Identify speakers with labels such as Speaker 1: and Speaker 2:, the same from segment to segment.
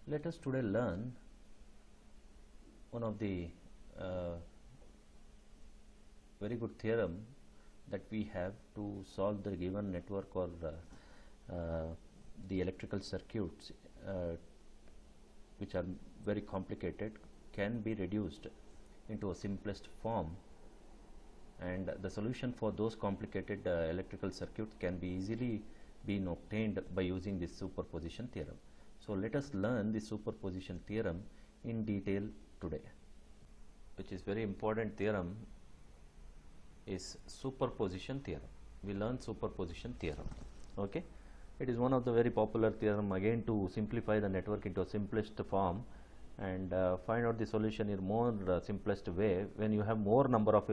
Speaker 1: Let us today learn one of the very good theorem that we have to solve the given network or the electrical circuits which are very complicated can be reduced into a simplest form, and the solution for those complicated electrical circuits can be easily been obtained by using this superposition theorem. So let us learn the superposition theorem in detail today, which is very important theorem is superposition theorem. We learn superposition theorem. Okay, it is one of the very popular theorem again to simplify the network into a simplest form and find out the solution in more simplest way when you have more number of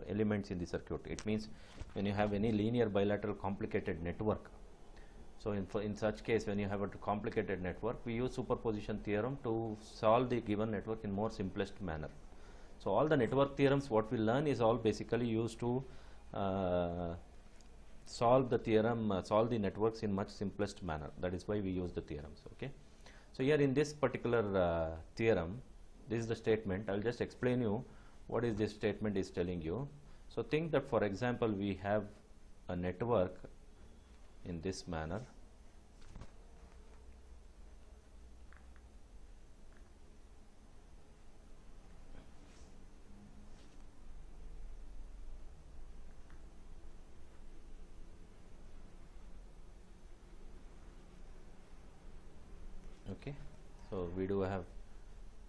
Speaker 1: elements in the circuit. It means when you have any linear bilateral complicated network. So in such case, when you have a complicated network, we use superposition theorem to solve the given network in more simplest manner. So all the network theorems what we learn is all basically used to solve the theorem, solve the networks in much simplest manner. That is why we use the theorems. Okay. So here in this particular theorem, this is the statement. I will just explain you what is this statement is telling you. So think that, for example, we have a network in this manner. Okay, so we do have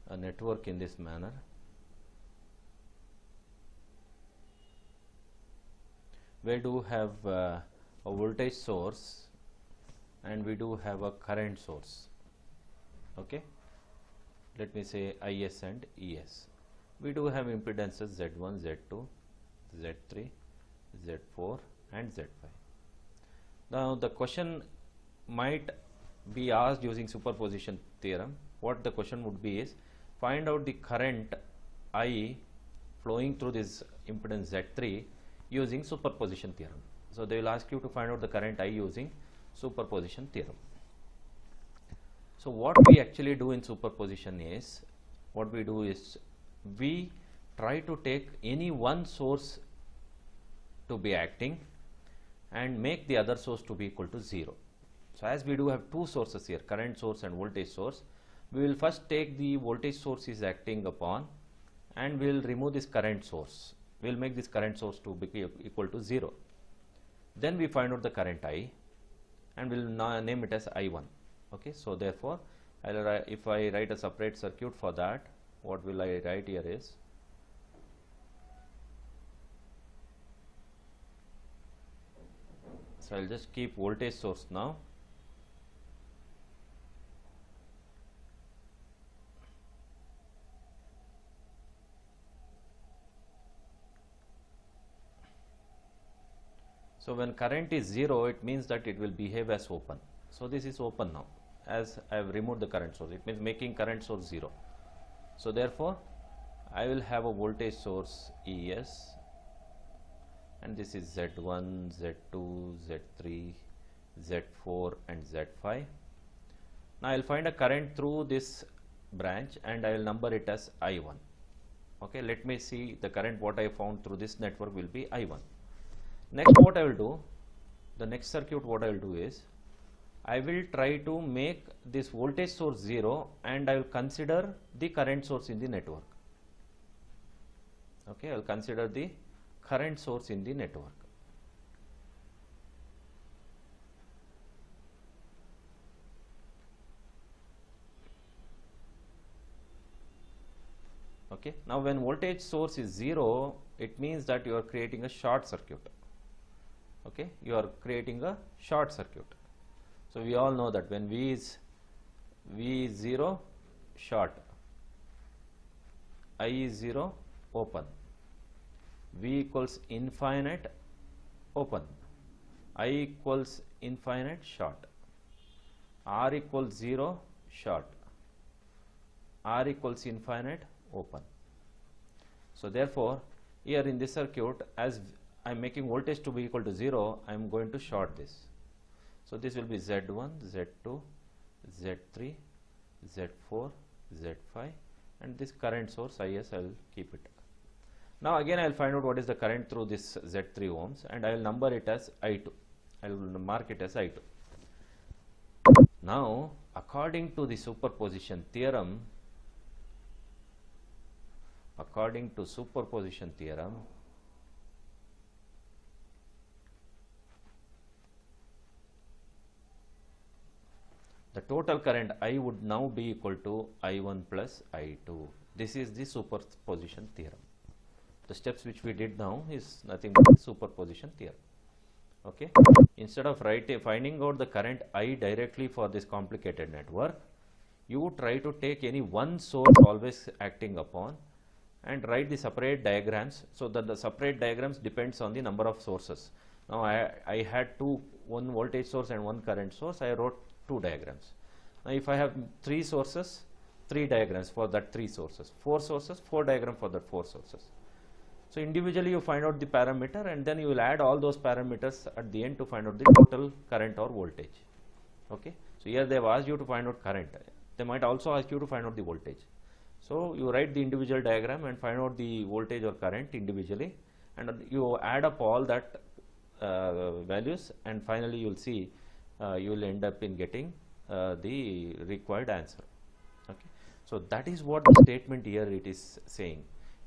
Speaker 1: a network in this manner. We do have a voltage source and we do have a current source. Okay, let me say IS and ES. We do have impedances Z1, Z2, Z3, Z4 and Z5. Now the question might be asked using superposition theorem. What the question would be is, find out the current I flowing through this impedance Z3 using superposition theorem. So they will ask you to find out the current I using superposition theorem. So what we actually do in superposition is, what we do is we try to take any one source to be acting and make the other source to be equal to 0. So as we do have two sources here, current source and voltage source, we will first take the voltage source is acting upon and we will remove this current source. We will make this current source to be equal to 0. Then we find out the current I and we will name it as I1. Okay, so therefore, if I write a separate circuit for that, what will I write here is, so I will just keep voltage source now. So when current is 0, it means that it will behave as open. So this is open now, as I have removed the current source. It means making current source 0. So therefore, I will have a voltage source ES, and this is Z1, Z2, Z3, Z4 and Z5. Now I will find a current through this branch and I will number it as I1. Okay, let me see the current what I found through this network will be I1. Next, what I will do, the next circuit what I will do is, I will try to make this voltage source 0 and I will consider the current source in the network. Okay, I will consider the current source in the network. Okay, now when voltage source is 0, it means that you are creating a short circuit. Okay, you are creating a short circuit. So we all know that when V is 0, short, I is 0, open, V equals infinite, open, I equals infinite, short, R equals 0, short, R equals infinite, open. So therefore, here in this circuit, as I am making voltage to be equal to 0, I am going to short this. So this will be Z1, Z2, Z3, Z4, Z5, and this current source IS I will keep it. Now again I will find out what is the current through this Z3 ohms, and I will number it as I2. I will mark it as I2. Now according to the superposition theorem, the total current I would now be equal to I1 plus I2. This is the superposition theorem. The steps which we did now is nothing but the superposition theorem. Okay. Instead of finding out the current I directly for this complicated network, you try to take any one source always acting upon and write the separate diagrams, so that the separate diagrams depends on the number of sources. Now I had one voltage source and one current source. I wrote two diagrams. Now if I have three sources, three diagrams for that three sources, four sources, four diagrams for that four sources. So individually you find out the parameter, and then you will add all those parameters at the end to find out the total current or voltage. Okay. So here they have asked you to find out current. They might also ask you to find out the voltage. So you write the individual diagram and find out the voltage or current individually, and you add up all that values, and finally you will see you will end up in getting the required answer. Okay. So that is what the statement here it is saying.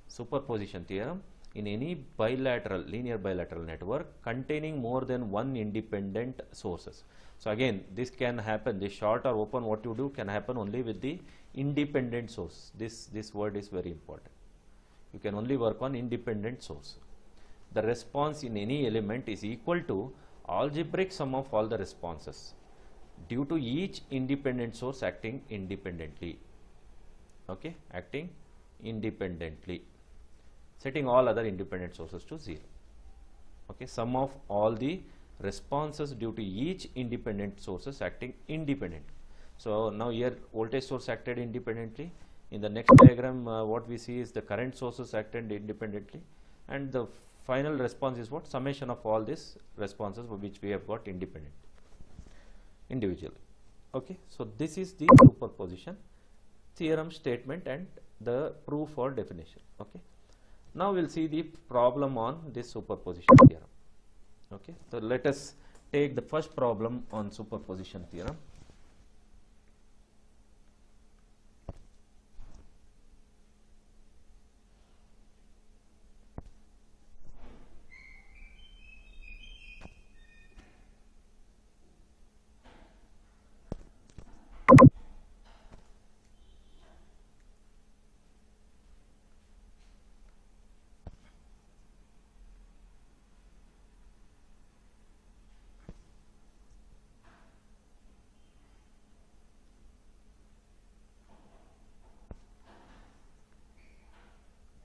Speaker 1: Superposition theorem in any linear bilateral network containing more than one independent sources. So again, this can happen, this short or open, what you do can happen only with the independent source. This word is very important. You can only work on independent source. The response in any element is equal to algebraic sum of all the responses due to each independent source acting independently. Okay, acting independently, setting all other independent sources to 0. Okay, sum of all the responses due to each independent sources acting independent. So now here voltage source acted independently. In the next diagram what we see is the current sources acted independently, and the final response is what? Summation of all these responses which we have got individually. Okay, so this is the superposition theorem statement and the proof or definition. Okay. Now we will see the problem on this superposition theorem. Okay. So let us take the first problem on superposition theorem.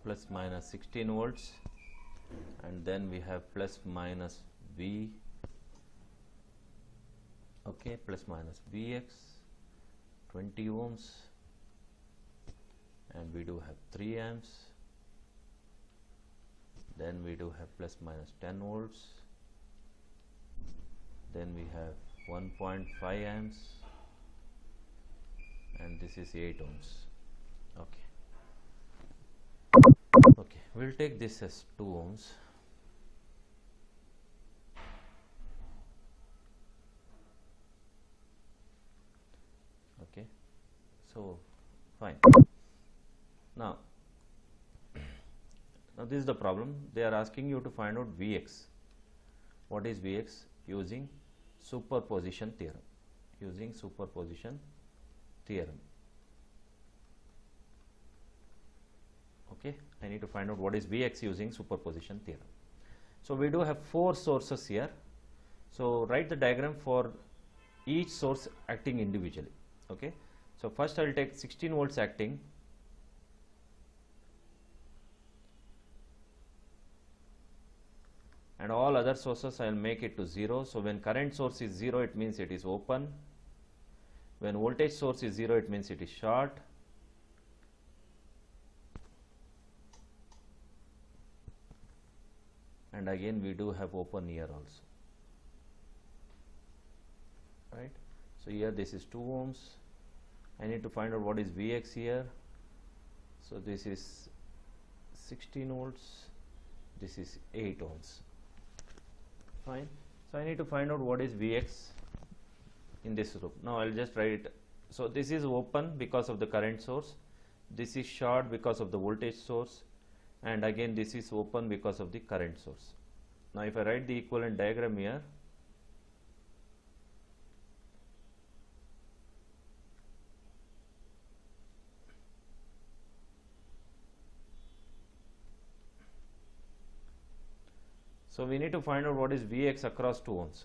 Speaker 1: Plus minus 16 volts, and then we have plus minus V, okay, plus minus Vx 20 ohms, and we do have 3 amps, then we do have plus minus 10 volts, then we have 1.5 amps, and this is 8 ohms. Okay. Okay, we will take this as 2 ohms. Okay, so fine. Now this is the problem. They are asking you to find out Vx. What is Vx? Using superposition theorem. Using superposition theorem. Okay, I need to find out what is Vx using superposition theorem. So we do have 4 sources here. So write the diagram for each source acting individually. Okay, so first I will take 16 volts acting, and all other sources I will make it to 0. So when current source is 0, it means it is open. When voltage source is 0, it means it is short. And again we do have open here also, right? So here this is 2 ohms, I need to find out what is Vx here. So this is 16 volts, this is 8 ohms. Fine. So I need to find out what is Vx in this loop. Now I'll just write it. So this is open because of the current source, this is short because of the voltage source, and again this is open because of the current source. Now if I write the equivalent diagram here, so we need to find out what is Vx across 2 ohms.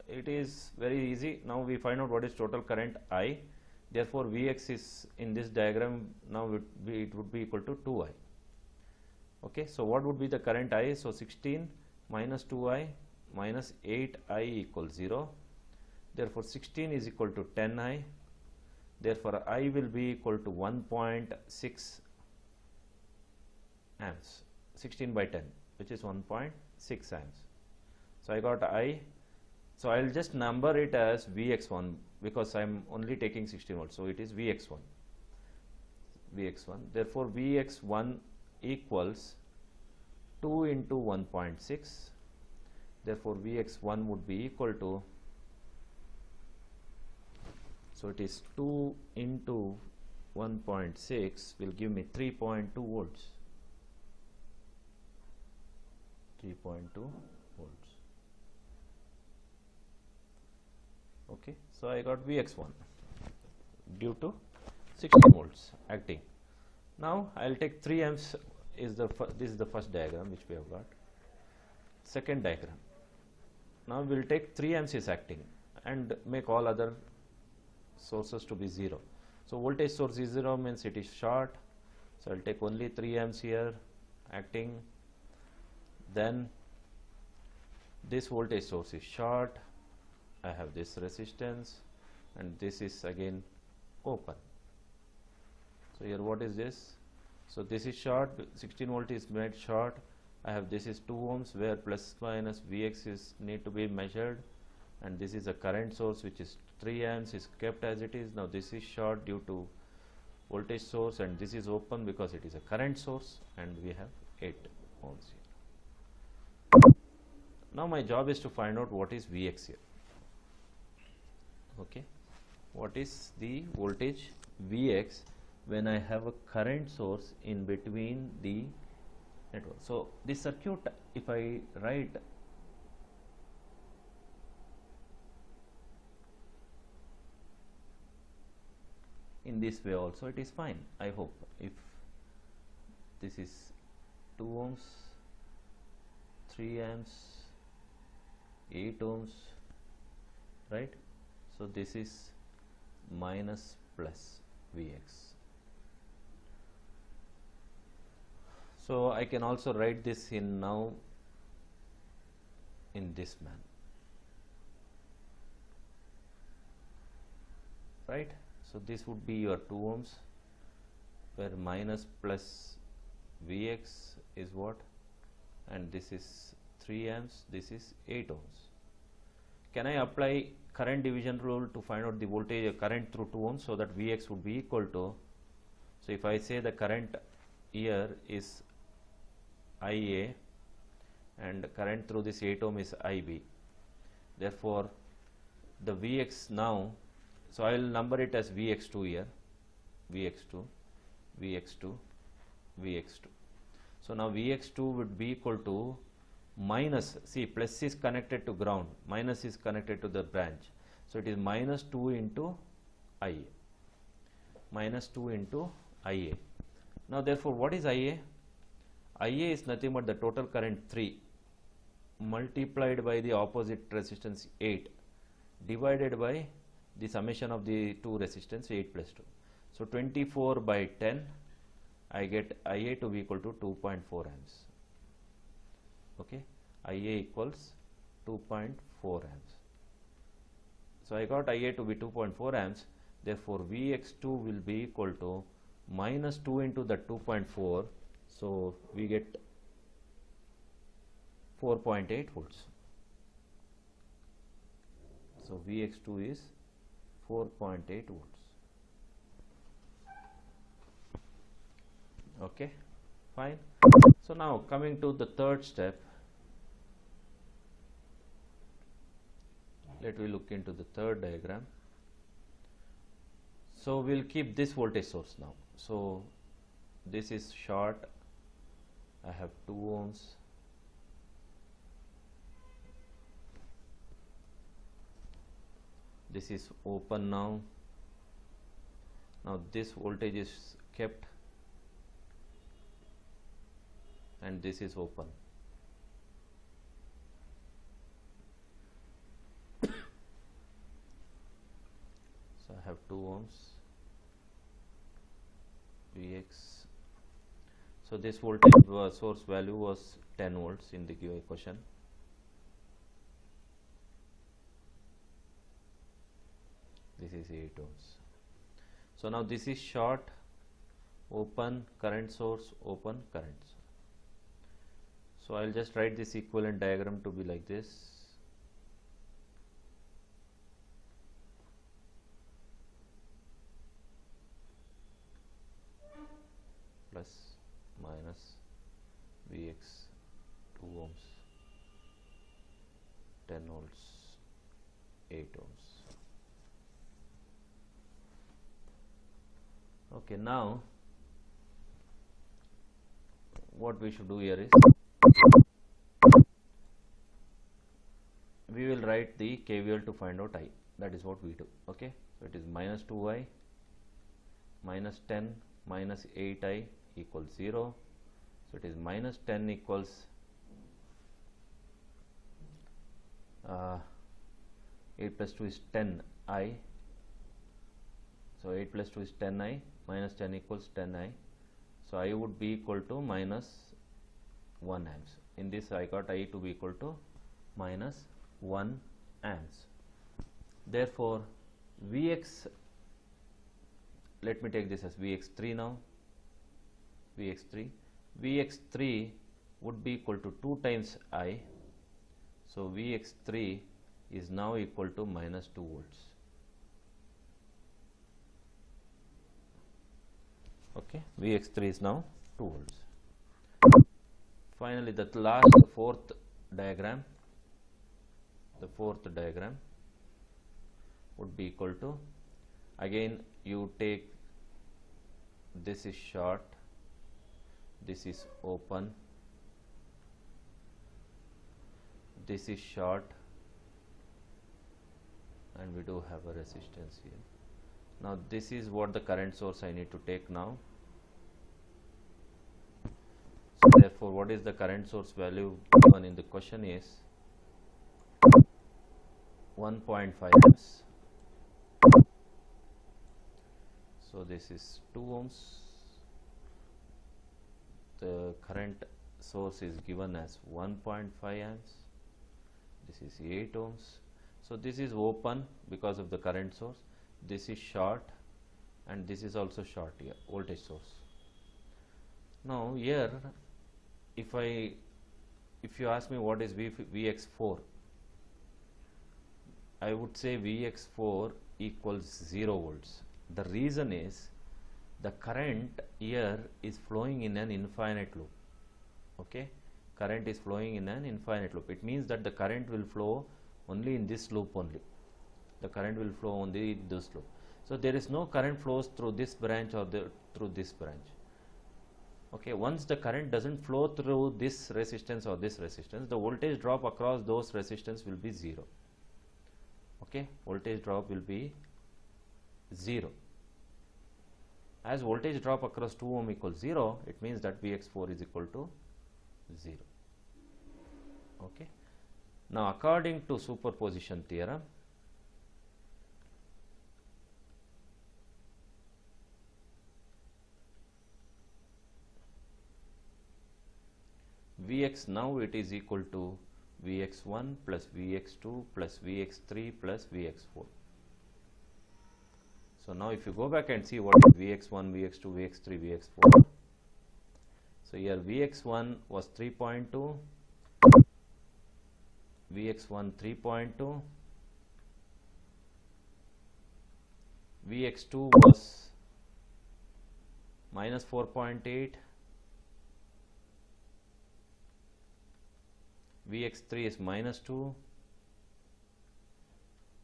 Speaker 1: It is very easy. Now we find out what is total current I. Therefore, Vx is in this diagram now it would be equal to 2I. Okay, so what would be the current I? So 16 minus 2I minus 8I equals 0. Therefore, 16 is equal to 10I. Therefore, I will be equal to 1.6 amps. 16 by 10, which is 1.6 amps. So I got I. So I will just number it as Vx1 because I am only taking 16 volts. So it is Vx1. Vx1. Therefore, Vx1 equals 2 into 1.6. Therefore, Vx1 would be equal to, so it is 2 into 1.6 will give me 3.2 volts. 3.2 volts. Okay, so I got Vx1 due to 16 volts acting. Now I will take 3 amps is the this is the first diagram which we have got. Second diagram. Now we will take 3 amps is acting and make all other sources to be 0. So voltage source is 0 means it is short. So I will take only 3 amps here acting. Then this voltage source is short. I have this resistance and this is again open. So here what is this? So this is short, 16 volt is made short. I have this is 2 ohms where plus minus Vx is need to be measured, and this is a current source which is 3 amps is kept as it is. Now this is short due to voltage source and this is open because it is a current source, and we have 8 ohms here. Now my job is to find out what is Vx here. Okay, what is the voltage Vx when I have a current source in between the network? So this circuit, if I write in this way also, it is fine, I hope. If this is 2 ohms, 3 amps, 8 ohms, right? So this is minus plus Vx. So I can also write this in now in this manner, right? So this would be your 2 ohms where minus plus Vx is what, and this is 3 amps, this is 8 ohms. Can I apply current division rule to find out the voltage current through 2 ohms so that Vx would be equal to, so if I say the current here is Ia and current through this 8 ohm is Ib, therefore the Vx now, so I will number it as Vx2 here, Vx2, Vx2, Vx2. So now Vx2 would be equal to minus, see, plus is connected to ground, minus is connected to the branch, so it is minus 2 into Ia, minus 2 into Ia. Now therefore what is Ia? Ia is nothing but the total current 3 multiplied by the opposite resistance 8 divided by the summation of the two resistance 8 plus 2. So 24 by 10, I get Ia to be equal to 2.4 amps. Okay, Ia equals 2.4 amps. So I got Ia to be 2.4 amps. Therefore Vx2 will be equal to minus 2 into the 2.4. So we get 4.8 volts. So Vx2 is 4.8 volts. Okay, fine. So now coming to the third step, let me look into the third diagram. So we'll keep this voltage source now. So this is short, I have 2 ohms. This is open now. Now this voltage is kept and this is open. So I have 2 ohms Vx. So this voltage source value was 10 volts in the given equation. This is 8 ohms. So now this is short, open, current source, open, current source. So I'll just write this equivalent diagram to be like this. Plus minus Vx 2 ohms, 10 volts, 8 ohms. Okay, now what we should do here is we will write the KVL to find out I. That is what we do. Okay, so it is minus 2I minus 10 minus 8I equals 0. So it is minus 10 equals 8 plus 2 is 10I. So 8 plus 2 is 10I, minus 10 equals 10I. So I would be equal to minus 1 amps. In this I got I to be equal to minus 1 amps. Therefore Vx, let me take this as Vx3 now. Vx3 would be equal to 2 times I. So Vx3 is now equal to minus 2 volts. Okay, Vx3 is now 2 volts. Finally, the fourth diagram would be equal to, again you take, this is short, this is open, this is short, and we do have a resistance here. Now this is what the current source I need to take now. So therefore what is the current source value given in the question is 1.5 amps. So this is 2 ohms. The current source is given as 1.5 amps. This is 8 ohms. So this is open because of the current source. This is short and this is also short here, voltage source. Now here if you ask me what is Vx4, I would say Vx4 equals 0 volts. The reason is the current here is flowing in an infinite loop. Okay, current is flowing in an infinite loop. It means that the current will flow only in this loop only. The current will flow only in this loop. So there is no current flows through this branch or through this branch. Okay, once the current doesn't flow through this resistance or this resistance, the voltage drop across those resistance will be 0. Okay, voltage drop will be 0. As voltage drop across 2 ohm equals 0, it means that Vx4 is equal to 0. Okay. Now according to superposition theorem, Vx now it is equal to Vx1 plus Vx2 plus Vx3 plus Vx4. So now if you go back and see what is Vx1, Vx2, Vx3, Vx4. So here Vx1 was 3.2, Vx1 3.2, Vx2 was minus 4.8, Vx3 is minus 2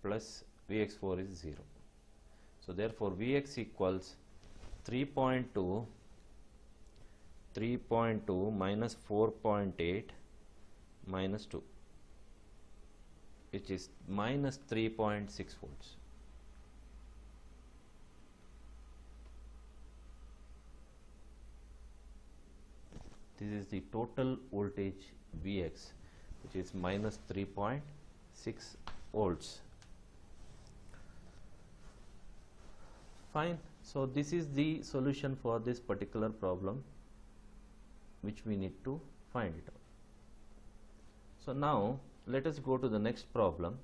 Speaker 1: plus Vx4 is 0. So therefore Vx equals 3.2 minus 4.8 minus 2, which is minus 3.6 volts. This is the total voltage Vx, which is minus 3.6 volts. Fine. So this is the solution for this particular problem, which we need to find it out. So now let us go to the next problem.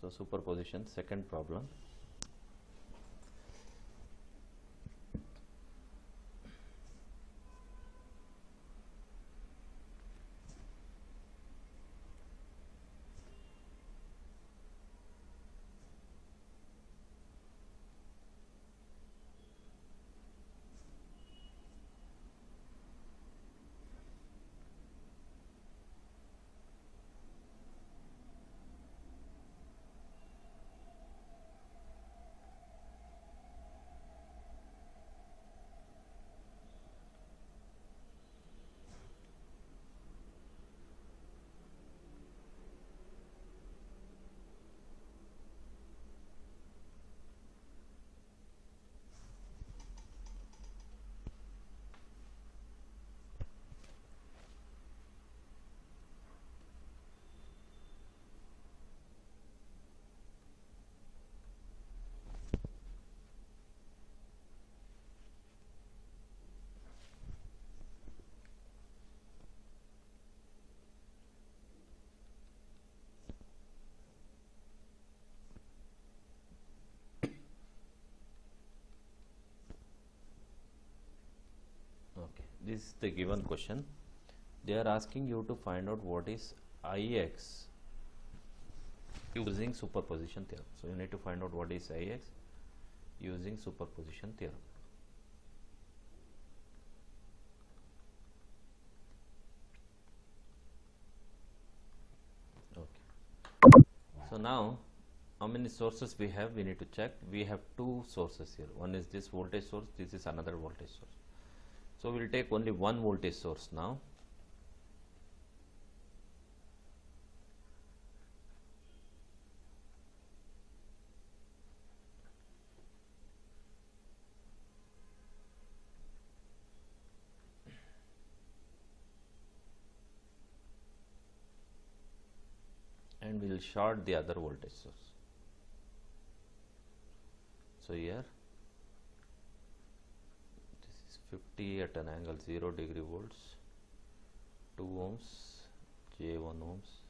Speaker 1: So superposition, second problem. This is the given question. They are asking you to find out what is Ix using superposition theorem. So you need to find out what is Ix using superposition theorem. Okay. So now, how many sources we have? We need to check. We have two sources here. One is this voltage source. This is another voltage source. So we will take only one voltage source now. And we will short the other voltage source. So here 50 at an angle 0 degree volts, 2 ohms, J1 ohms,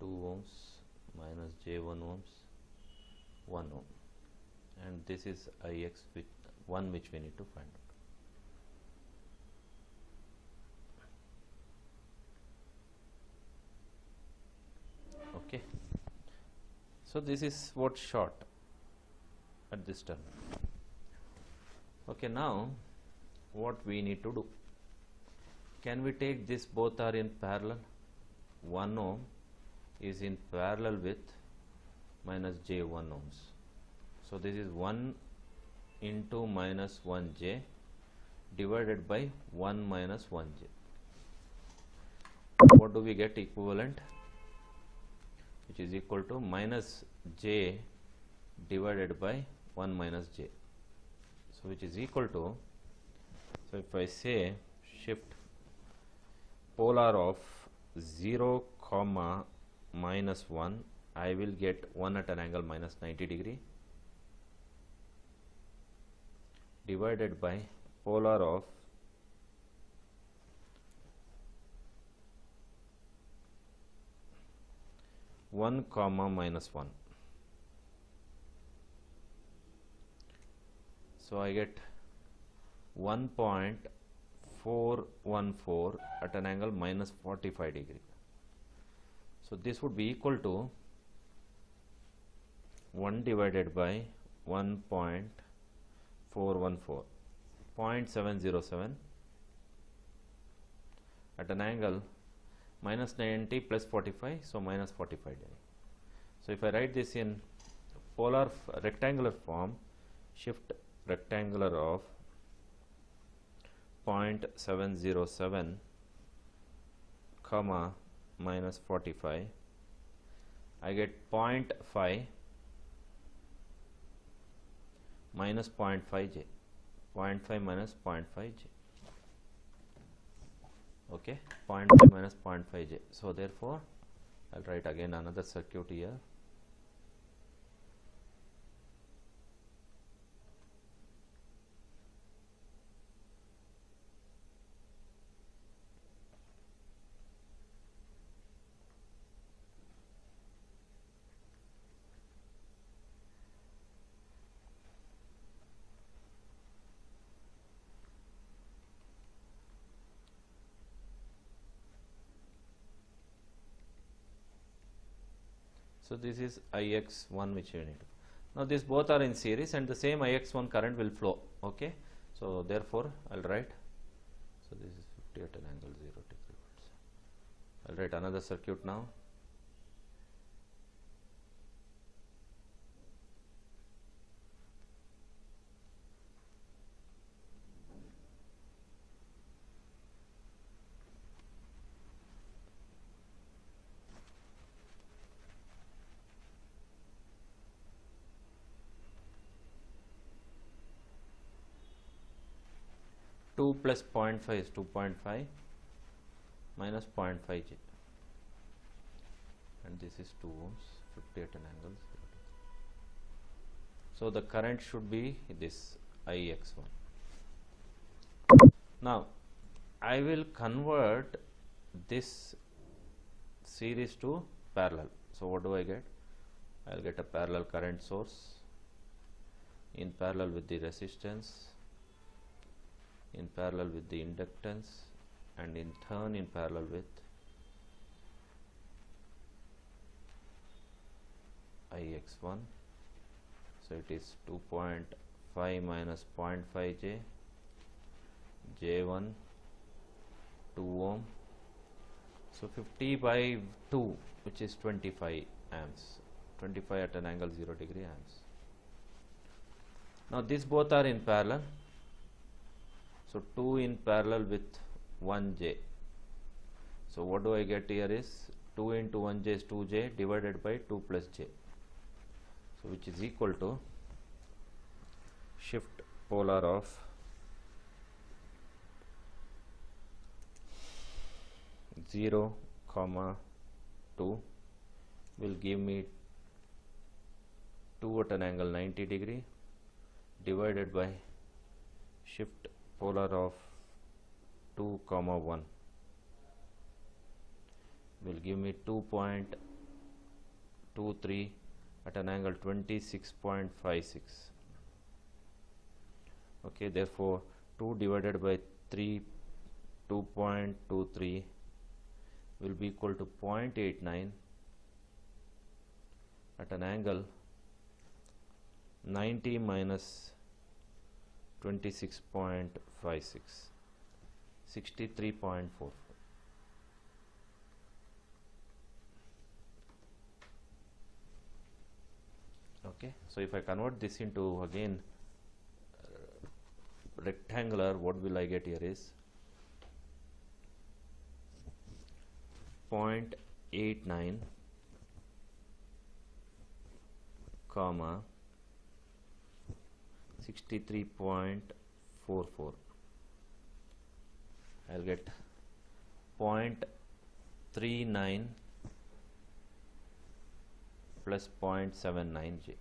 Speaker 1: 2 ohms minus J1 ohms, 1 ohm, and this is Ix, which we need to find out. Okay. So this is what short at this terminal. Okay, now what we need to do? Can we take this both are in parallel? 1 ohm is in parallel with minus J1 ohms. So this is 1 into minus 1J divided by 1 minus 1J. What do we get? Equivalent, which is equal to minus J divided by 1 minus J. So which is equal to, so if I say shift polar of 0 comma minus 1, I will get 1 at an angle minus 90 degree divided by polar of 1 comma minus 1. So I get 1.414 at an angle minus 45 degree. So this would be equal to 1 divided by 1.414, 0.707 at an angle minus 90 plus 45, so minus 45 degree. So if I write this in polar rectangular form, shift rectangular of 0.707 comma minus 45, I get 0.5 minus 0.5j, 0.5 minus 0.5j. Okay, 0.5 minus 0.5j. So therefore, I'll write again another circuit here. So this is Ix1 which you need to. Now these both are in series and the same Ix1 current will flow. Okay. So therefore I'll write. So this is 50 at an angle 0 degree. I'll write another circuit now. Two plus 0.5 is 2.5 minus 0.5j, and this is 2 ohms, 50 at an angle 0 degree. So the current should be this Ix1. Now I will convert this series to parallel. So what do I get? I will get a parallel current source in parallel with the resistance, in parallel with the inductance, and in turn in parallel with Ix1. So it is 2.5 minus 0.5j, J1, 2 ohm. So 50 by 2, which is 25 amps, 25 at an angle 0 degree amps. Now these both are in parallel. So 2 in parallel with 1j. So what do I get here is 2 into 1j is 2j divided by 2 plus j. So which is equal to shift polar of 0, 2 will give me 2 at an angle 90 degree divided by shift polar of 2, 1 will give me 2.23 at an angle 26.56. Okay, therefore 2 divided by 3, 2.23 will be equal to 0.89 at an angle 90 minus 26.56, 63.44. Okay, so if I convert this into again rectangular, what will I get here is 0.89 comma 63.44. I'll get 0.39 plus 0.79j.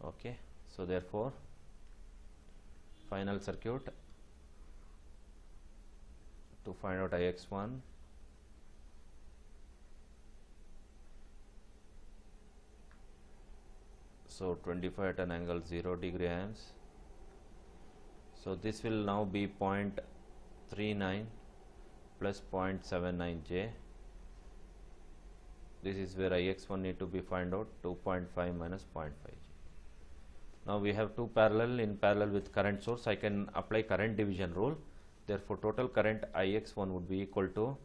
Speaker 1: Okay, so therefore final circuit to find out Ix1, so 25 at an angle 0 degree amps. So this will now be 0.39 plus 0.79j this is where ix1 need to be find out, 2.5 minus 0.5 G. Now we have two parallel, in parallel with current source, I can apply current division rule. Therefore, total current ix1 would be equal to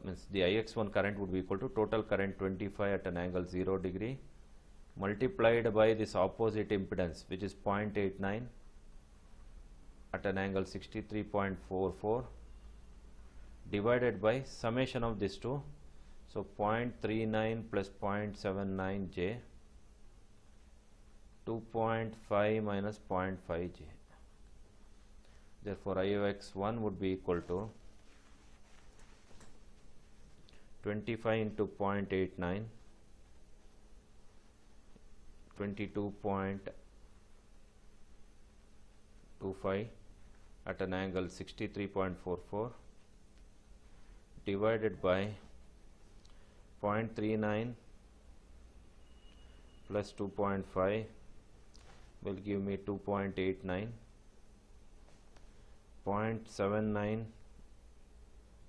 Speaker 1: means the ix1 current would be equal to total current 25 at an angle 0 degree multiplied by this opposite impedance, which is 0.89 at an angle 63.44, divided by summation of these two. So 0.39 plus 0.79 J, 2.5 minus 0.5 J. Therefore, ix1 would be equal to 25 into 0.89, 22.25 at an angle 63.44, divided by 0.39 plus 2.5 will give me 2.89, 0.79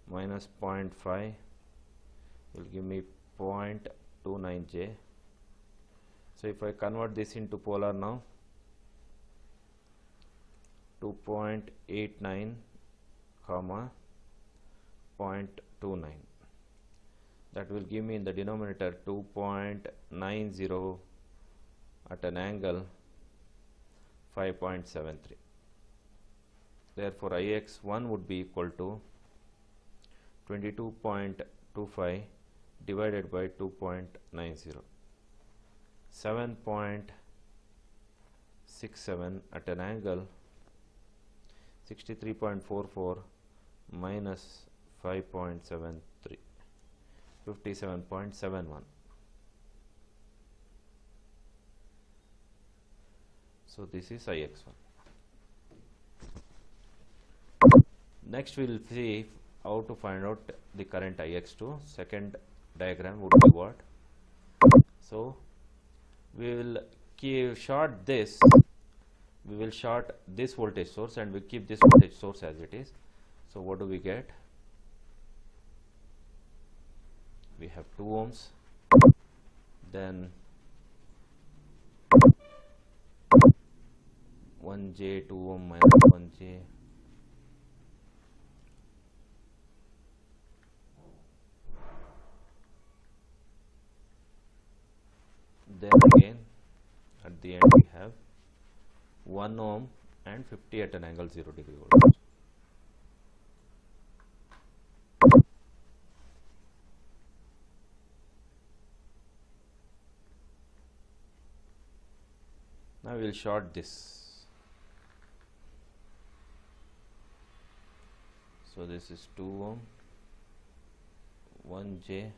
Speaker 1: minus 0.5 will give me 0.29 J. So if I convert this into polar now, 2.89 comma 0.29, that will give me in the denominator 2.90 at an angle 5.73. Therefore, ix1 would be equal to 22.25 divided by 2.90, 7.67 at an angle 63.44 minus 5.73, 57.71. So this is ix1. Next we will see how to find out the current ix2. Second diagram would be what? So we will short this, we will short this voltage source and we keep this voltage source as it is. So what do we get? We have 2 ohms, then 1J, 2 ohm minus 1J, then again at the end we have 1 ohm and 50 at an angle 0 degree voltage. Now we will short this. So this is 2 ohm, 1J,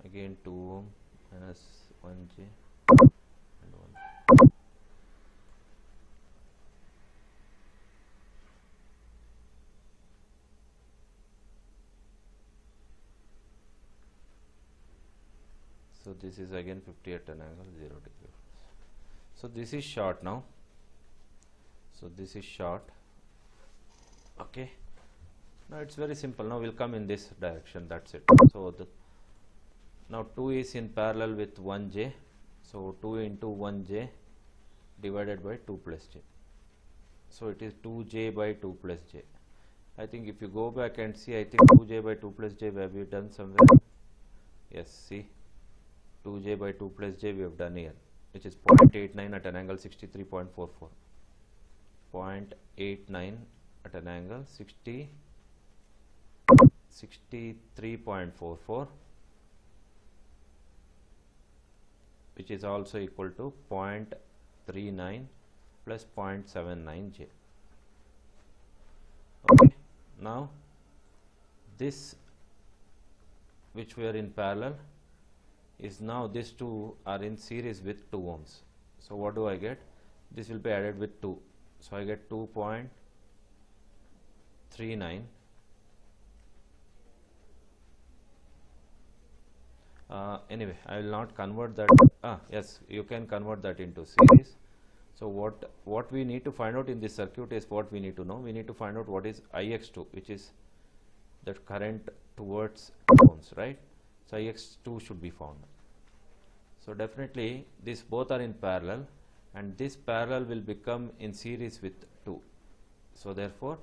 Speaker 1: again 2 ohm minus 1J and 1. So this is again 50 at an angle 0 degree. So this is short now. So this is short. Okay. Now it's very simple. Now we'll come in this direction. That's it. So now 2 is in parallel with 1J. So 2 into 1J divided by 2 plus J. So it is 2J by 2 plus J. I think if you go back and see, I think 2J by 2 plus J have we done somewhere? Yes, see, 2J by 2 plus J we have done here, which is 0.89 at an angle 63.44. 0.89 at an angle 63.44, which is also equal to 0.39 plus 0.79 J. Okay. Now this which we are in parallel is now these two are in series with 2 ohms. So what do I get? This will be added with 2. So I get 2.39. Anyway, I will not convert that. Yes, you can convert that into series. So what we need to find out in this circuit is what we need to know. We need to find out what is Ix2, which is the current towards 2 ohms, right? So Ix2 should be found. So definitely these both are in parallel, and this parallel will become in series with 2. So therefore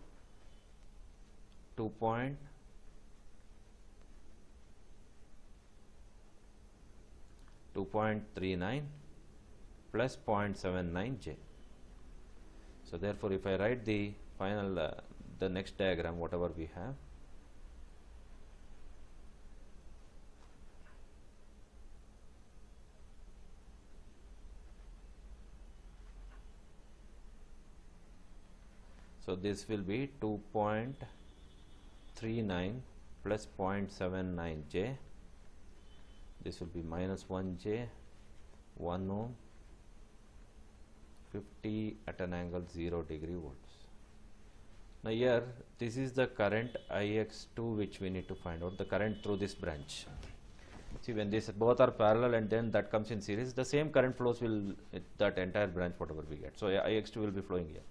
Speaker 1: 2.39 plus 0.79 J. So therefore if I write the final the next diagram, whatever we have, so this will be 2.39 plus 0.79 J. This will be minus 1 J, 1 ohm, 50 at an angle 0 degree volts. Now here this is the current Ix2 which we need to find out, the current through this branch. See, when these both are parallel and then that comes in series, the same current flows will that entire branch whatever we get. So Ix2 will be flowing here.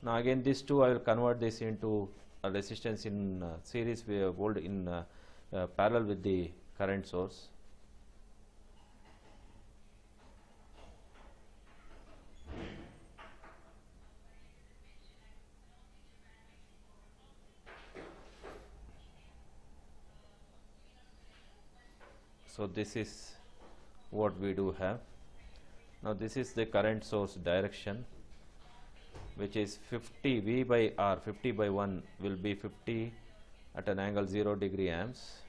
Speaker 1: Now again this 2 I will convert this into a resistance in series, we hold in parallel with the current source. So this is what we do have. Now this is the current source direction, which is 50 V by R, 50 by 1 will be 50 at an angle 0 degree amps,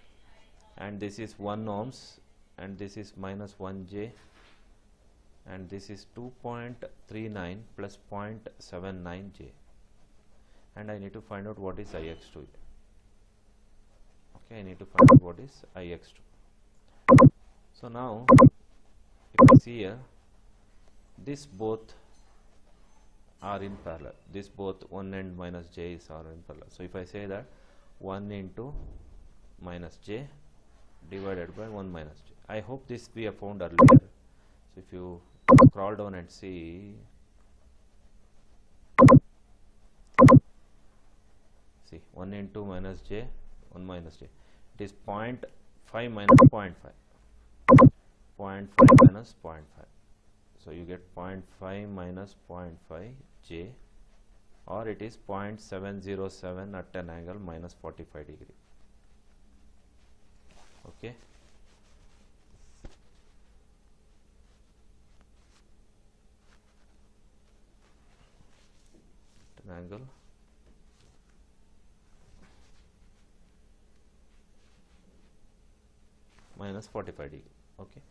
Speaker 1: and this is 1 ohms, and this is minus 1 J, and this is 2.39 plus 0.79 J, and I need to find out what is Ix2. Okay, I need to find out what is Ix2. So now if you see here, this both are in parallel, this both 1 and minus J are in parallel. So if I say that 1 into minus J divided by 1 minus J, I hope this we have found earlier. So if you scroll down and see 1 into minus J, 1 minus J, it is 0.5 minus 0.5, 0.5 minus 0.5. So you get 0.5 minus 0.5 J, or it is 0.707 at an angle minus 45 degree. Okay. At an angle minus 45 degree. Okay.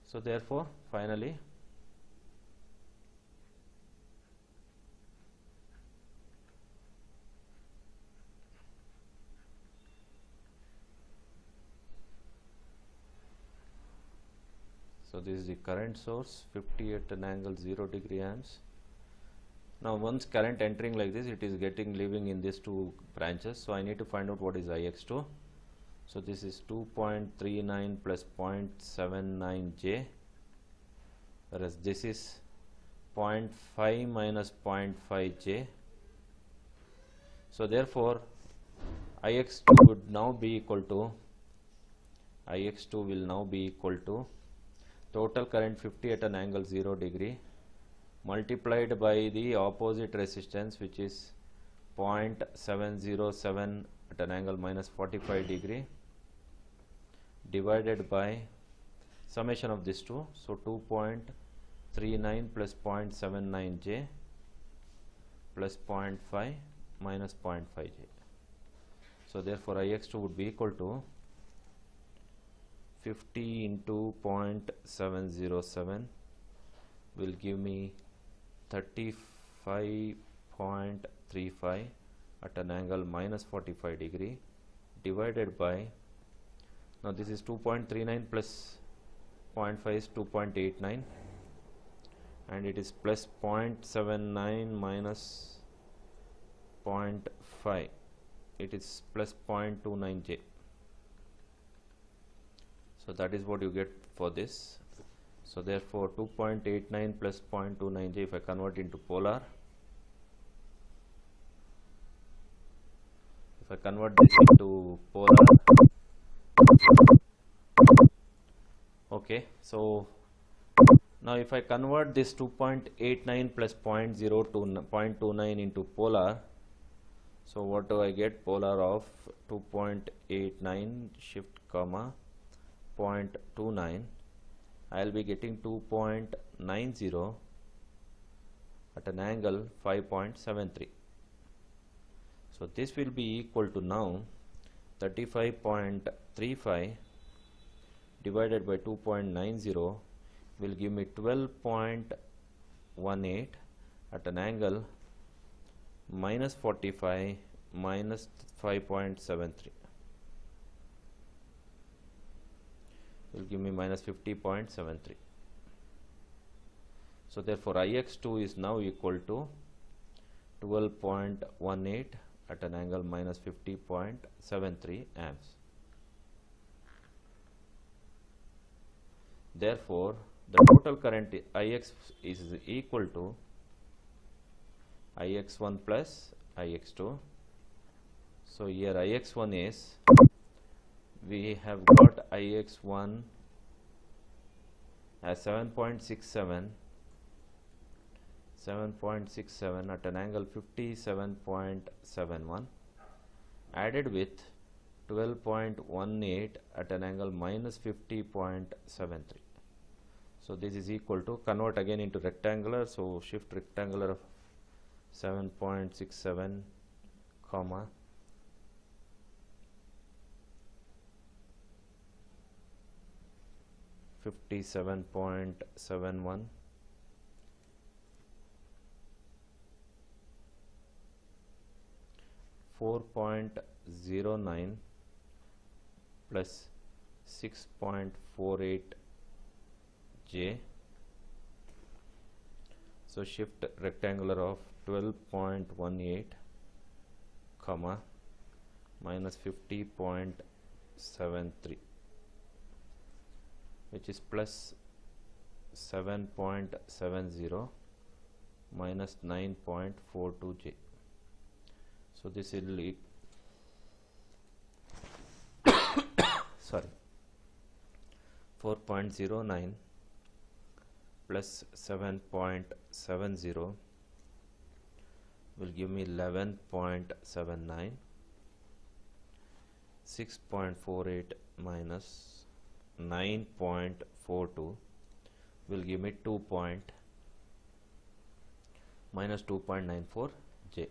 Speaker 1: So therefore finally so this is the current source, 50 at an angle 0 degree amps. Now once current entering like this, it is getting leaving in these two branches, so I need to find out what is Ix2. So this is 2.39 plus 0.79 J, whereas this is 0.5 minus 0.5 J. So therefore Ix2 would now be equal to, Ix2 will now be equal to total current 50 at an angle 0 degree multiplied by the opposite resistance, which is 0.707 at an angle minus 45 degree, divided by summation of these two. So 2.39 plus 0.79 J plus 0.5 minus 0.5 J. So therefore Ix2 would be equal to 50 into 0.707 will give me 35.35 at an angle minus 45 degree, divided by, now this is 2.39 plus 0.5 is 2.89, and it is plus 0.79 minus 0.5, it is plus 0.29 J. So that is what you get for this. So therefore 2.89 plus 0.29 J, if I convert into polar, if I convert this into polar, okay, so now if I convert this 2.89 plus 0.29 into polar, so what do I get? Polar of 2.89 shift comma 0.29, I will be getting 2.90 at an angle 5.73. So this will be equal to now 35.35 divided by 2.90 will give me 12.18 at an angle minus 45 minus 5.73 will give me minus 50.73. So therefore Ix2 is now equal to 12.18 at an angle minus 50.73 amps. Therefore the total current Ix is equal to Ix1 plus Ix2. So here Ix1 is, we have got Ix1 as 7.67 at an angle 57.71 added with 12.18 at an angle minus 50.73. So this is equal to, convert again into rectangular, so shift rectangular of 7.67 comma 57.71 4.09 plus 6.48 J. So shift rectangular of 12.18 comma minus 50.73, which is plus 7.70 minus 9.42 J. So this will be sorry 4.09 plus 7.70 will give me 11.79. 6.48 minus 9.42 will give me minus 2.94 J.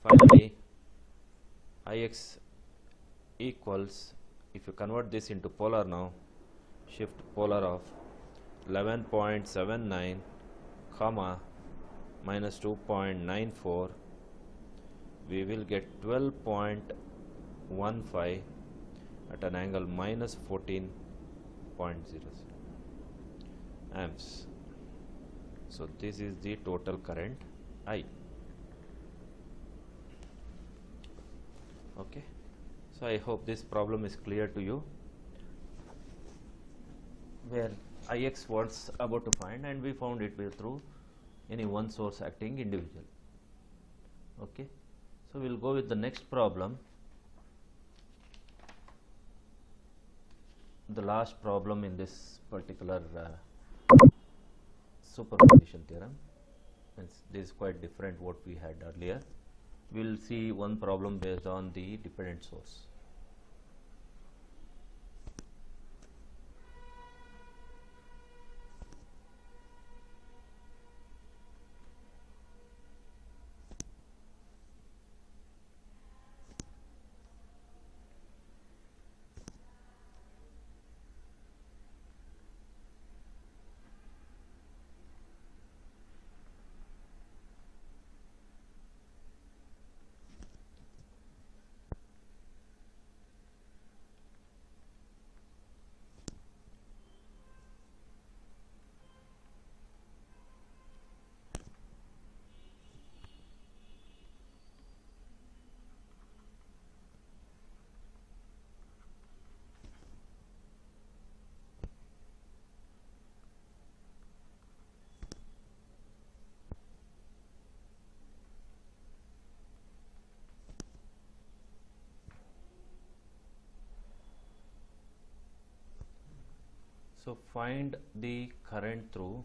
Speaker 1: Finally Ix equals, if you convert this into polar now, shift polar of 11.79 comma minus 2.94, we will get 12.15 at an angle minus 14.00 amps. So this is the total current I. Okay, so I hope this problem is clear to you, where Ix was about to find, and we found it through any one source acting individual. Okay, so we'll go with the next problem, the last problem in this particular superposition theorem. This is quite different what we had earlier. We'll see one problem based on the dependent source. So find the current through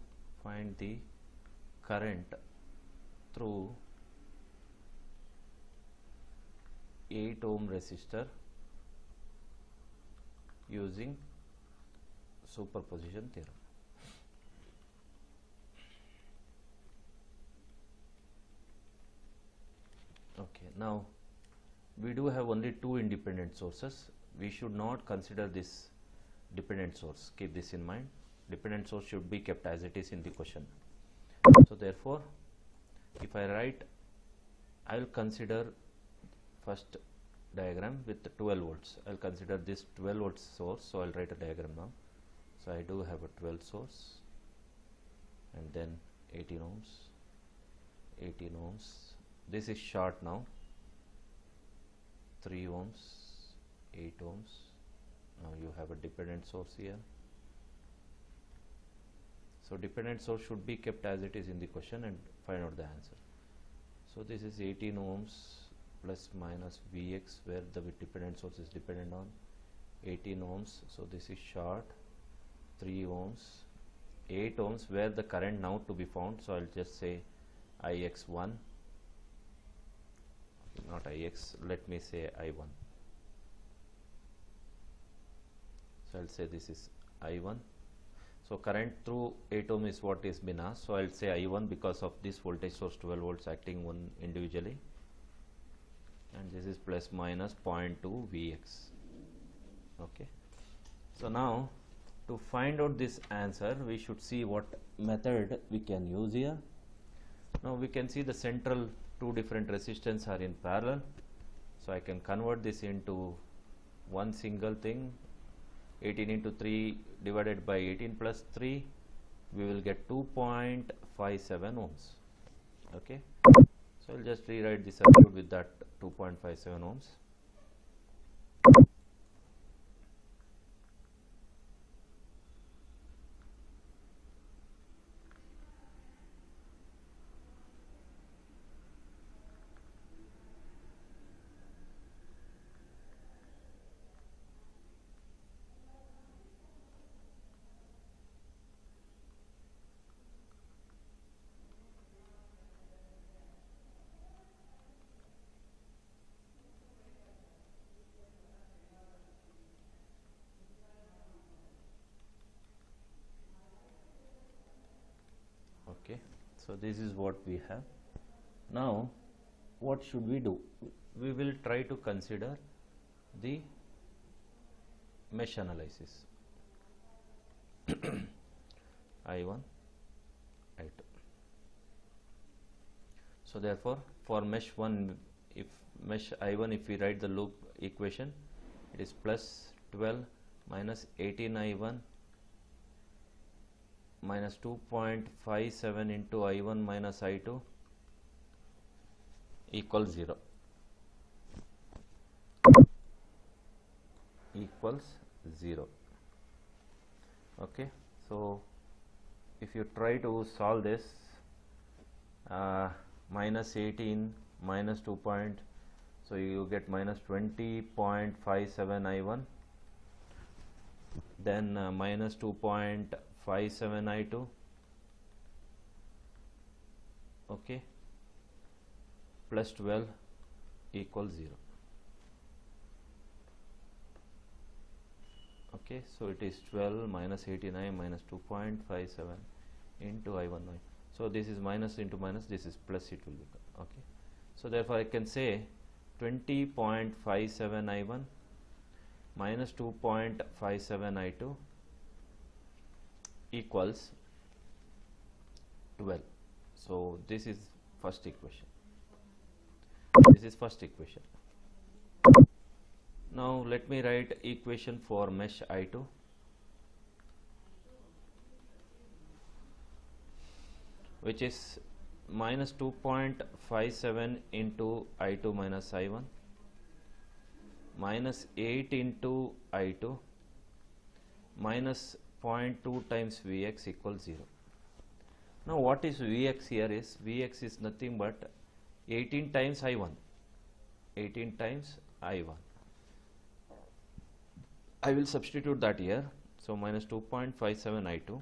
Speaker 1: 8 ohm resistor using superposition theorem. Okay, now we do have only two independent sources. We should not consider this dependent source. Keep this in mind. Dependent source should be kept as it is in the question. So therefore, if I write, I will consider first diagram with 12 volts. I will consider this 12 volts source. So I will write a diagram now. So I do have a 12 source, and then 18 ohms. This is short now. 3 ohms, 8 ohms. Now you have a dependent source here. So dependent source should be kept as it is in the question and find out the answer. So this is 18 ohms plus minus Vx, where the dependent source is dependent on 18 ohms. So this is short. 3 ohms, 8 ohms, where the current now to be found. So I'll just say Ix1, not Ix, let me say I1. So I'll say this is I1. So current through 8 ohm is what is been asked. So I'll say I1 because of this voltage source 12 volts acting one individually, and this is plus minus 0.2 Vx. Okay. So now to find out this answer, we should see what method we can use here. Now we can see the central two different resistance are in parallel. So I can convert this into one single thing. 18 into 3 divided by 18 plus 3, we will get 2.57 ohms. Okay. So I'll just rewrite the circuit with that 2.57 ohms. Okay, so this is what we have. Now what should we do? We will try to consider the mesh analysis. I1, I2. So therefore for mesh 1, if mesh I1, if we write the loop equation, it is plus 12 minus 18 I1 minus 2.57 into I1 minus I2 equals 0. Equals 0. Okay, so if you try to solve this, minus 18 minus 2 point, so you get minus 20.57 I1, then minus 2.57 I2. Okay, plus 12 equals 0. Okay, so it is 12 minus 89 minus 2.57 into I1. So this is minus into minus, this is plus, it will become. Okay, so therefore I can say 20.57 I1 minus 2.57 I2 equals 12. So this is first equation. This is first equation. Now let me write equation for mesh I2. Which is minus 2.57 into I2 minus I1 minus 8 into I2 minus 0.2 times Vx equals 0. Now what is Vx here is, Vx is nothing but 18 times I1, 18 times I1. I will substitute that here. So minus 2.57 I2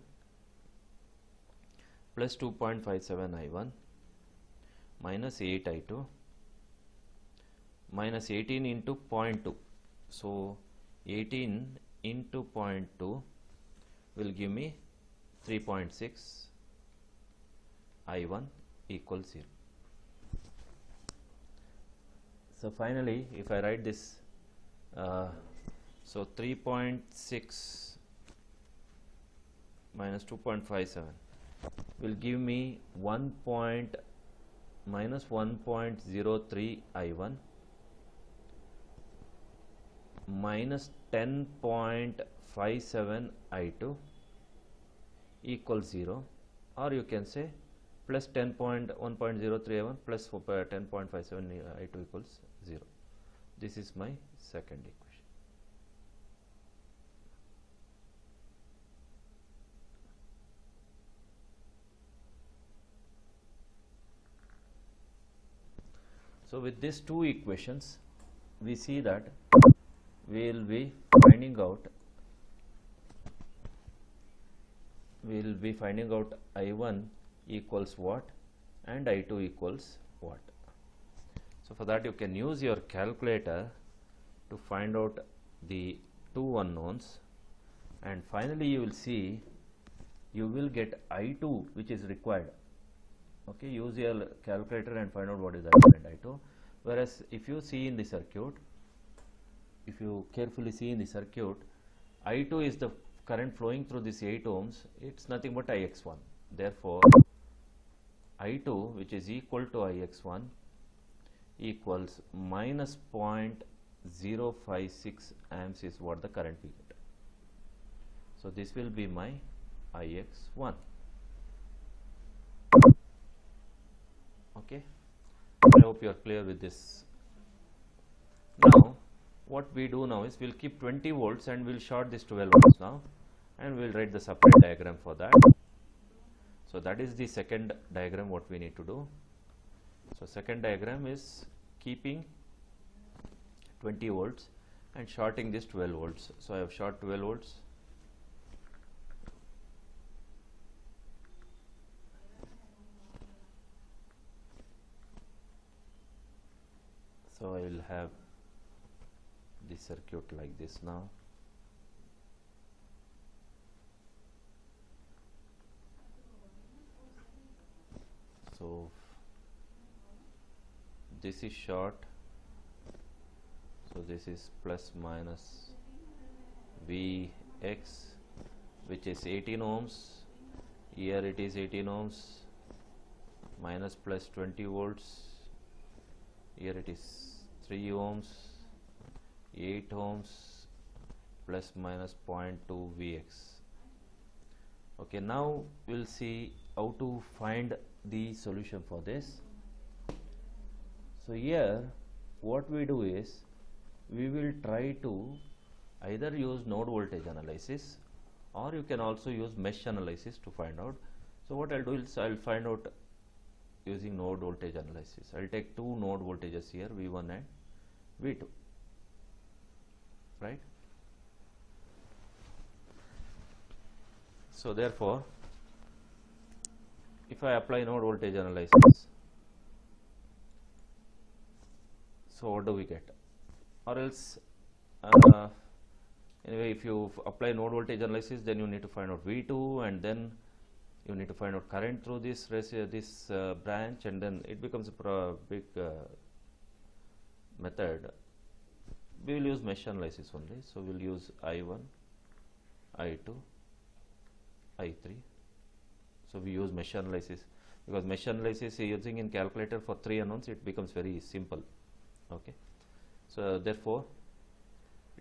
Speaker 1: plus 2.57 I1 minus 8 I2 minus 18 into 0.2. So 18 into 0.2 will give me 3.6 I1 equals 0. So finally, if I write this, so 3.6 minus 2.57 will give me minus 1.03 I1 minus 10.57 I2 equals 0, or you can say plus 1.03 I1 plus 10.57 I2 equals 0. This is my second equation. So with these two equations, we see that we will be finding out I1 equals what and I2 equals what. So for that you can use your calculator to find out the two unknowns, and finally you will see you will get I2 which is required. Okay, use your calculator and find out what is I1 and I2. Whereas if you see in the circuit, if you carefully see in the circuit, I2 is the current flowing through this 8 ohms, it's nothing but Ix1. Therefore, I2 which is equal to Ix1 equals minus 0.056 amps is what the current we get. So this will be my Ix1. Okay, I hope you are clear with this. Now what we do now is we'll keep 20 volts and we'll short this 12 volts now, and we'll write the separate diagram for that. So that is the second diagram what we need to do. So second diagram is keeping 20 volts and shorting this 12 volts. So I have short 12 volts. So I will have the circuit like this now. So this is short, so this is plus minus Vx, which is 18 ohms. Here it is 18 ohms, minus plus 20 volts. Here it is 3 ohms, 8 ohms, plus minus 0.2 Vx. Okay, now we'll see how to find the solution for this. So here what we do is we will try to either use node voltage analysis, or you can also use mesh analysis to find out. So what I'll do is I'll find out using node voltage analysis. I'll take two node voltages here, V1 and V2, right? So therefore, if I apply node voltage analysis, so what do we get? Or else anyway, if you apply node voltage analysis, then you need to find out V2, and then you need to find out current through this branch, and then it becomes a big method. We will use mesh analysis only. So we'll use I1, I2, I3. So we use mesh analysis, because mesh analysis using in calculator for 3 unknowns, it becomes very simple. Okay, so therefore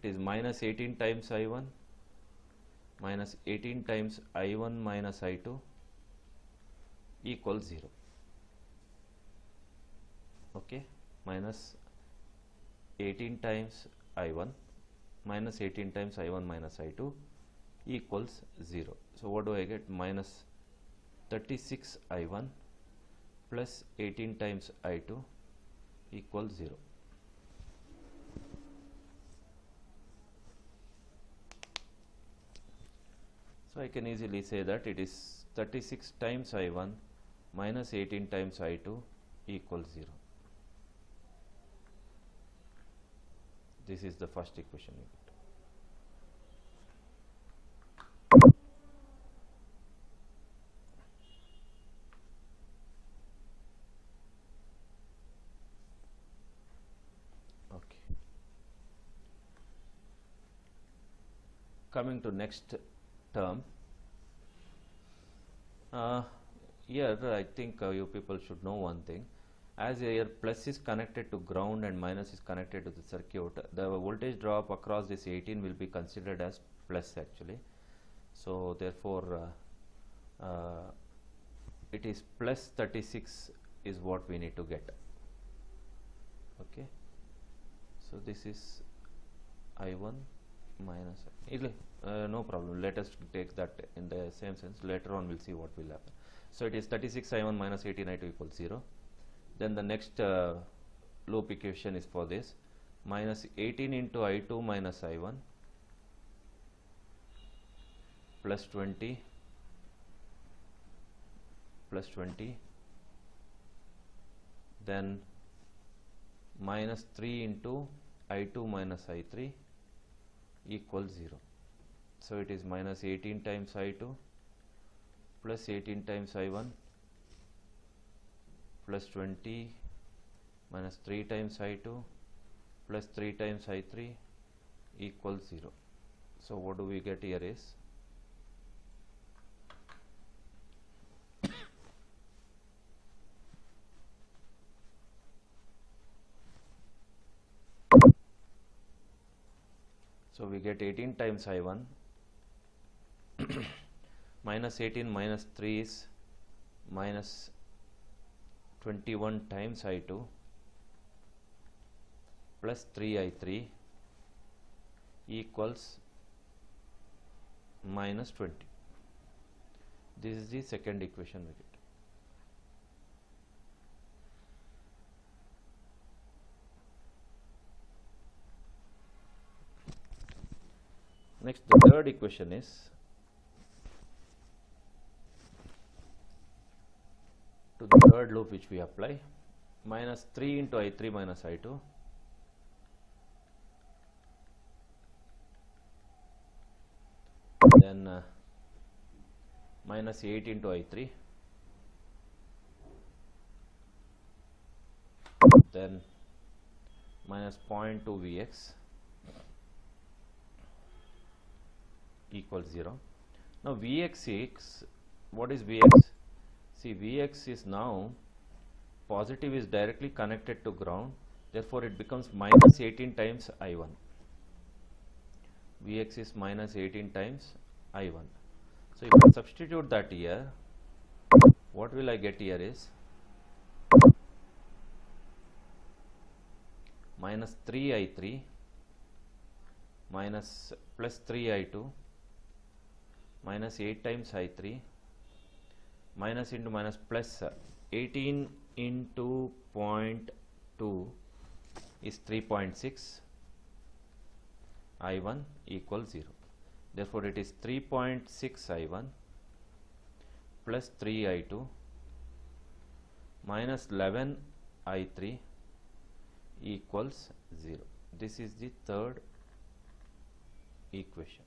Speaker 1: it is minus 18 times I1 minus 18 times I1 minus I2 equals 0. Okay, minus 18 times I1 minus 18 times I1 minus I2 equals 0. So what do I get? Minus 36 I1 plus 18 times I2 equals 0. So I can easily say that it is 36 times I1 minus 18 times I2 equals 0. This is the first equation we get. Okay. Coming to next term. Here I think you people should know one thing. As here plus is connected to ground and minus is connected to the circuit, the voltage drop across this 18 will be considered as plus actually. So therefore it is plus 36 is what we need to get. Okay. So this is I1 minus no problem, let us take that in the same sense. Later on we'll see what will happen. So it is 36 I1 minus 18 I2 equals 0. Then the next loop equation is for this, minus 18 into I2 minus I1 plus 20 plus 20, then minus 3 into I2 minus I3 equals 0. So it is minus 18 times I2 plus 18 times I1 plus 20 minus 3 times I2 plus 3 times I3 equals 0. So what do we get here is so we get 18 times I1 minus 18 minus 3 is minus 21 times I2 plus 3I3 equals minus 20. This is the second equation we get. Next, the third equation is to the third loop which we apply, minus 3 into I3 minus I2 then minus 8 into I3 then minus 0.2 Vx equals 0. Now Vx is, what is Vx? See, Vx is now positive is directly connected to ground, therefore it becomes minus 18 times I1. Vx is minus 18 times I1. So if I substitute that here, what will I get here is minus 3I3 minus plus 3I2 minus 8 times I3 minus into minus plus 18 into 0.2 is 3.6 I1 equals 0. Therefore it is 3.6 I1 plus 3 I2 minus 11 I3 equals 0. This is the third equation.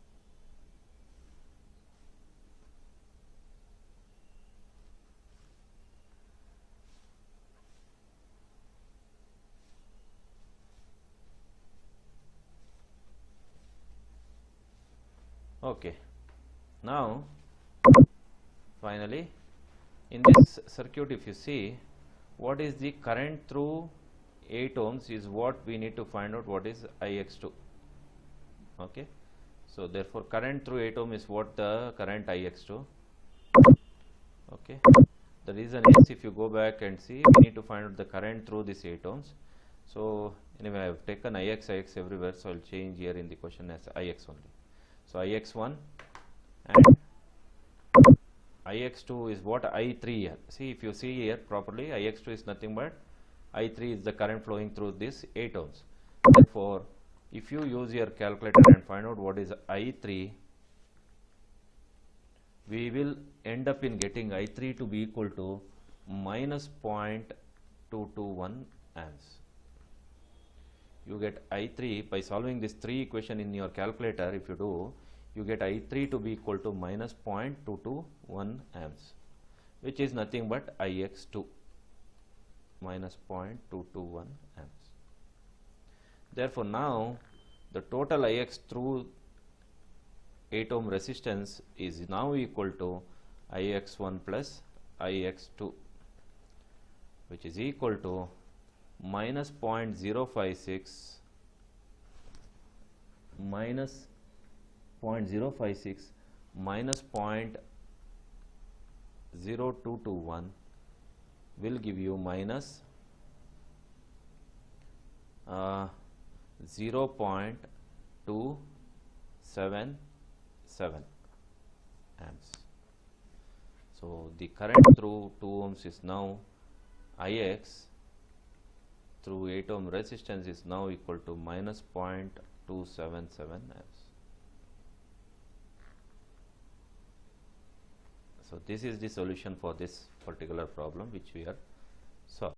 Speaker 1: Okay, now finally in this circuit, if you see what is the current through 8 ohms is what we need to find out, what is Ix2. Okay, so therefore current through 8 ohm is what the current Ix2. Okay, the reason is if you go back and see, we need to find out the current through this 8 ohms. So anyway, I have taken Ix everywhere, so I will change here in the question as Ix only. So Ix1 and Ix2 is what I3 here. See, if you see here properly, Ix2 is nothing but I3 is the current flowing through this 8 ohms. Therefore, if you use your calculator and find out what is I3, we will end up in getting I3 to be equal to minus 0.221 amps. You get I3 by solving this 3 equation in your calculator. If you do, you get I3 to be equal to minus 0.221 amps, which is nothing but Ix2 minus 0.221 amps. Therefore, now the total Ix through 8 ohm resistance is now equal to Ix1 plus Ix2, which is equal to minus 0.056 minus 0.056 minus 0.0221 will give you minus 0.277 amps. So the current through 2 ohms is now Ix through 8 ohm resistance is now equal to minus 0.277 amps. So this is the solution for this particular problem which we are solving.